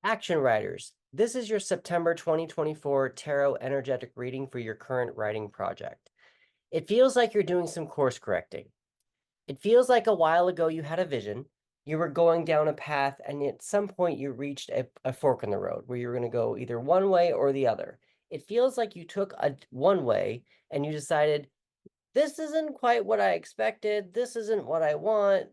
Action Writers, this is your September 2024 Tarot Energetic reading for your current writing project. It feels like you're doing some course correcting. It feels like a while ago you had a vision, you were going down a path, and at some point you reached a fork in the road where you're going to go either one way or the other. It feels like you took a one way and you decided, this isn't quite what I expected. This isn't what I want.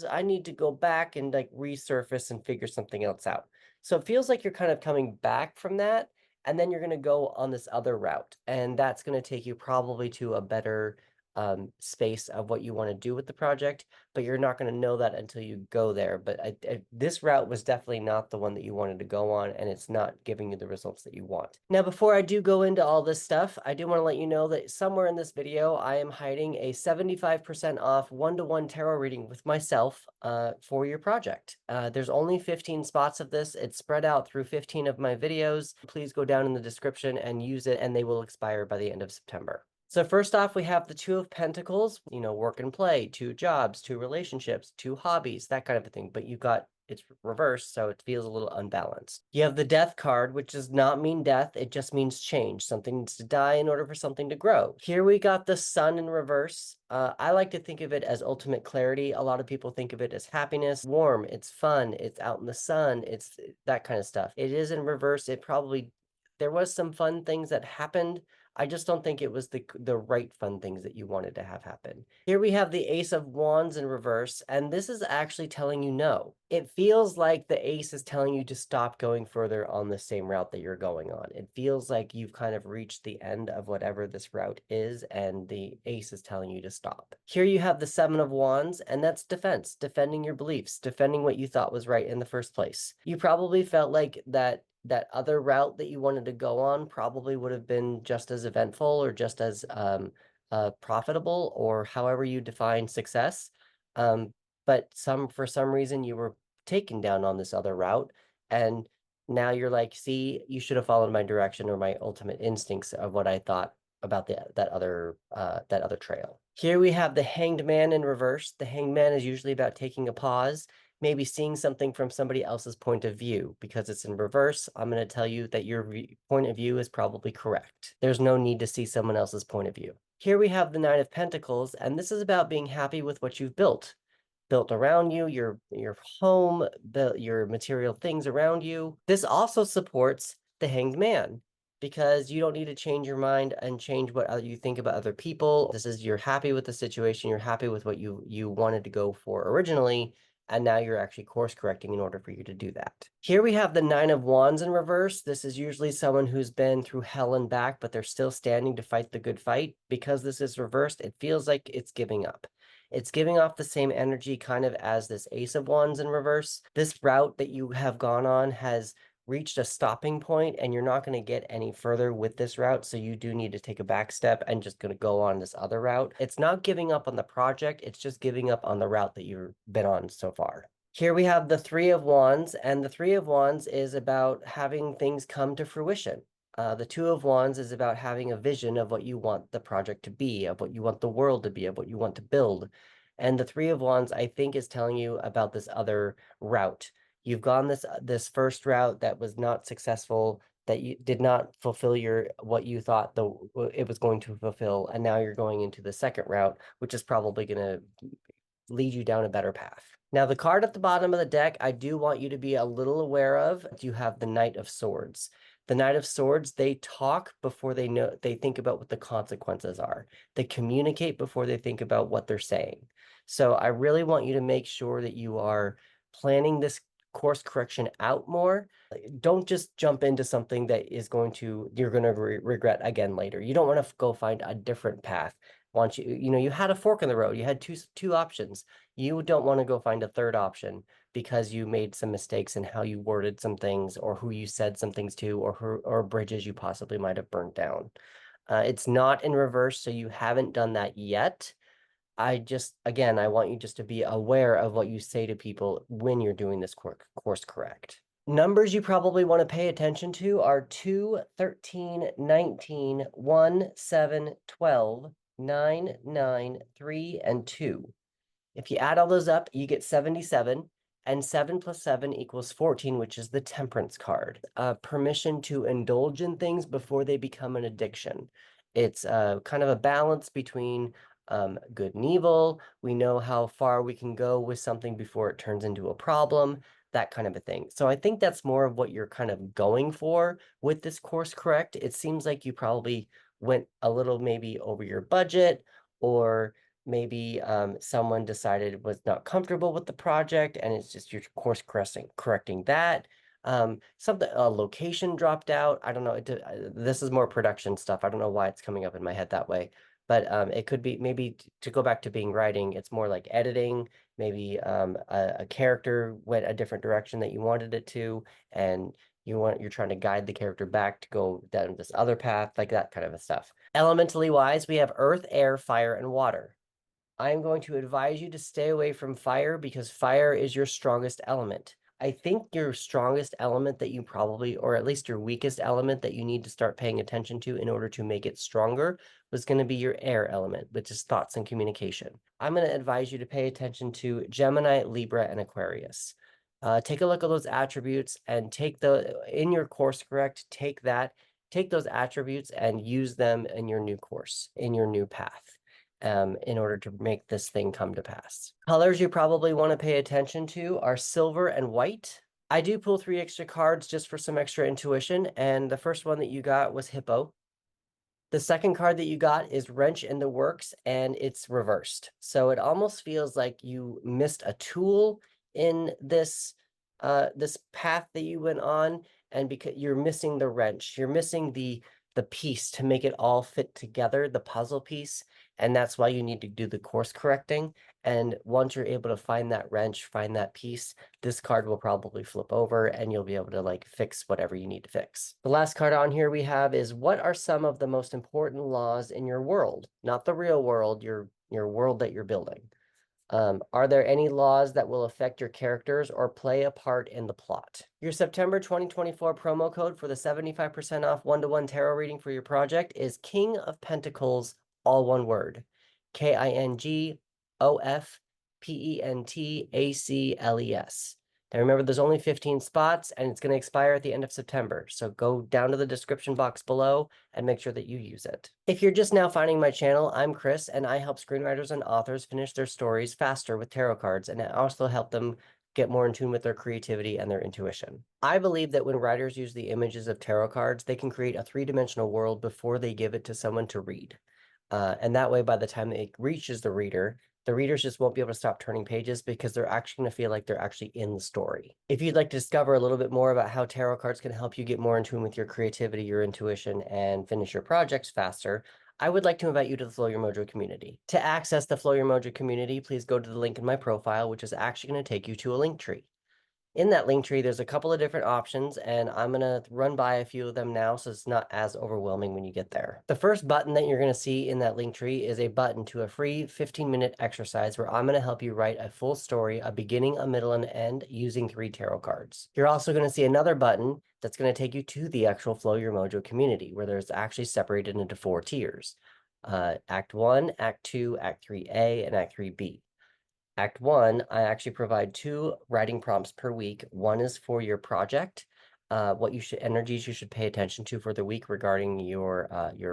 I need to go back and like resurface and figure something else out. So it feels like you're kind of coming back from that. And then you're going to go on this other route. And that's going to take you probably to a better space of what you want to do with the project, but you're not going to know that until you go there. But this route was definitely not the one that you wanted to go on, and it's not giving you the results that you want. Now, before I do go into all this stuff, I do want to let you know that somewhere in this video, I am hiding a 75% off one-to-one tarot reading with myself for your project. There's only 15 spots of this. It's spread out through 15 of my videos. Please go down in the description and use it, and they will expire by the end of September. So first off, we have the Two of Pentacles, work and play, two jobs, two relationships, two hobbies, that kind of a thing. But it's reversed, so it feels a little unbalanced. You have the Death card, which does not mean death. It just means change. Something needs to die in order for something to grow. Here we got the Sun in reverse. I like to think of it as ultimate clarity. A lot of people think of it as happiness, warm, it's fun, it's out in the sun, it's that kind of stuff. It is in reverse. There was some fun things that happened. I just don't think it was the right fun things that you wanted to have happen. Here we have the Ace of Wands in reverse, and this is actually telling you no. It feels like the Ace is telling you to stop going further on the same route that you're going on. It feels like you've kind of reached the end of whatever this route is, and the Ace is telling you to stop. Here you have the Seven of Wands, and that's defense, defending your beliefs, defending what you thought was right in the first place. You probably felt like that other route that you wanted to go on probably would have been just as eventful or just as profitable, or however you define success. But for some reason you were taken down on this other route, and now you're like, see, you should have followed my direction or my ultimate instincts of what I thought about that other trail. Here we have the Hanged Man in reverse. The Hanged Man is usually about taking a pause, maybe seeing something from somebody else's point of view. Because it's in reverse, I'm going to tell you that your point of view is probably correct. There's no need to see someone else's point of view. Here we have the Nine of Pentacles, and this is about being happy with what you've built around you, your home, your material things around you. This also supports the Hanged Man, because you don't need to change your mind and change what you think about other people. You're happy with the situation, you're happy with what you wanted to go for originally, and now you're actually course correcting in order for you to do that. Here we have the Nine of Wands in reverse. This is usually someone who's been through hell and back, but they're still standing to fight the good fight. Because this is reversed, it feels like it's giving up. It's giving off the same energy kind of as this Ace of Wands in reverse. This route that you have gone on has reached a stopping point, and you're not going to get any further with this route. So you do need to take a back step and just going to go on this other route. It's not giving up on the project. It's just giving up on the route that you've been on so far. Here we have the Three of Wands, and the Three of Wands is about having things come to fruition. The Two of Wands is about having a vision of what you want the project to be, of what you want the world to be, of what you want to build. And the Three of Wands, I think, is telling you about this other route. You've gone this first route that was not successful, that you did not fulfill what you thought it was going to fulfill, and now you're going into the second route, which is probably going to lead you down a better path. Now, the card at the bottom of the deck, I do want you to be a little aware of. You have the Knight of Swords. The Knight of Swords, they talk before they think about what the consequences are. They communicate before they think about what they're saying. So I really want you to make sure that you are planning this course correction out more. Don't just jump into something that you're going to regret again later. You don't want to go find a different path. Once you had a fork in the road, you had two options. You don't want to go find a third option because you made some mistakes in how you worded some things, or who you said some things to, or bridges you possibly might have burnt down. It's not in reverse, so you haven't done that yet. Again, I want you just to be aware of what you say to people when you're doing this course correct. Numbers you probably want to pay attention to are 2, 13, 19, 1, 7, 12, 9, 9, 3, and 2. If you add all those up, you get 77. And 7 plus 7 equals 14, which is the Temperance card. Permission to indulge in things before they become an addiction. It's kind of a balance between good and evil. We know how far we can go with something before it turns into a problem, that kind of a thing. So I think that's more of what you're kind of going for with this course correct. It seems like you probably went a little maybe over your budget, or maybe someone decided was not comfortable with the project and it's just your course correcting that. Something, a location dropped out. I don't know. This is more production stuff. I don't know why it's coming up in my head that way. But it could be maybe to go back to being writing, it's more like editing. Maybe a character went a different direction that you wanted it to, and you're trying to guide the character back to go down this other path, like that kind of a stuff. Elementally wise, we have earth, air, fire, and water. I'm going to advise you to stay away from fire because fire is your strongest element. I think your strongest element that you probably, or at least your weakest element that you need to start paying attention to in order to make it stronger, was going to be your air element, which is thoughts and communication. I'm going to advise you to pay attention to Gemini, Libra, and Aquarius. Take a look at those attributes and in your course correct, take those attributes and use them in your new course, in your new path. In order to make this thing come to pass. Colors you probably want to pay attention to are silver and white. I do pull 3 extra cards just for some extra intuition, and the first one that you got was Hippo. The second card that you got is Wrench in the Works, and it's reversed. So it almost feels like you missed a tool in this path that you went on, and because you're missing the wrench, you're missing the piece to make it all fit together, the puzzle piece, and that's why you need to do the course correcting. And once you're able to find that wrench, find that piece, this card will probably flip over and you'll be able to like fix whatever you need to fix. The last card on here we have is, what are some of the most important laws in your world? Not the real world, your world that you're building. Are there any laws that will affect your characters or play a part in the plot? Your September 2024 promo code for the 75% off one-to-one tarot reading for your project is King of Pentacles, all one word. KINGOFPENTACLES. Now remember, there's only 15 spots and it's going to expire at the end of September. So go down to the description box below and make sure that you use it. If you're just now finding my channel, I'm Chris, and I help screenwriters and authors finish their stories faster with tarot cards, and I also help them get more in tune with their creativity and their intuition. I believe that when writers use the images of tarot cards, they can create a 3-dimensional world before they give it to someone to read. And that way, by the time it reaches the readers just won't be able to stop turning pages because they're actually going to feel like they're actually in the story. If you'd like to discover a little bit more about how tarot cards can help you get more in tune with your creativity, your intuition, and finish your projects faster, I would like to invite you to the Flow Your Mojo community. To access the Flow Your Mojo community, please go to the link in my profile, which is actually going to take you to a link tree. In that link tree, there's a couple of different options, and I'm going to run by a few of them now so it's not as overwhelming when you get there. The first button that you're going to see in that link tree is a button to a free 15-minute exercise where I'm going to help you write a full story, a beginning, a middle, and an end using 3 tarot cards. You're also going to see another button that's going to take you to the actual Flow Your Mojo community, where there's actually separated into 4 tiers. Act 1, Act 2, Act 3A, and Act 3B. Act 1, I actually provide 2 writing prompts per week. One is for your project, what energies you should pay attention to for the week regarding your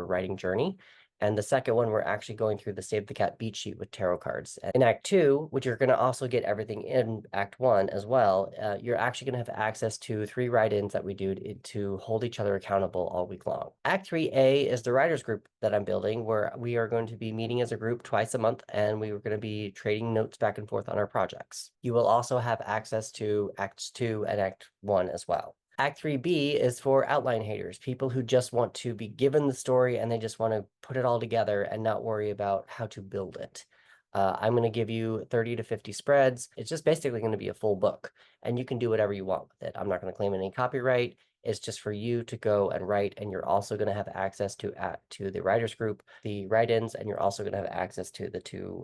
writing journey. And the second one, we're actually going through the Save the Cat beat sheet with tarot cards. In Act 2, which you're going to also get everything in Act 1 as well, you're actually going to have access to 3 write-ins that we do to hold each other accountable all week long. Act 3A is the writers group that I'm building, where we are going to be meeting as a group twice a month, and we are going to be trading notes back and forth on our projects. You will also have access to Acts 2 and Act 1 as well. Act 3B is for outline haters, people who just want to be given the story and they just want to put it all together and not worry about how to build it. I'm going to give you 30 to 50 spreads. It's just basically going to be a full book, and you can do whatever you want with it. I'm not going to claim any copyright. It's just for you to go and write, and you're also going to have access to the writers group, the write-ins, and you're also going to have access to the 2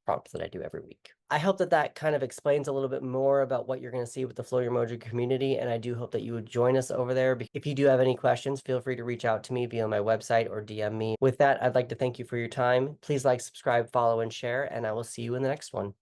prompts that I do every week. I hope that that kind of explains a little bit more about what you're going to see with the Flow Your Mojo community, and I do hope that you would join us over there. If you do have any questions, feel free to reach out to me via my website or DM me. With that, I'd like to thank you for your time. Please like, subscribe, follow, and share, and I will see you in the next one.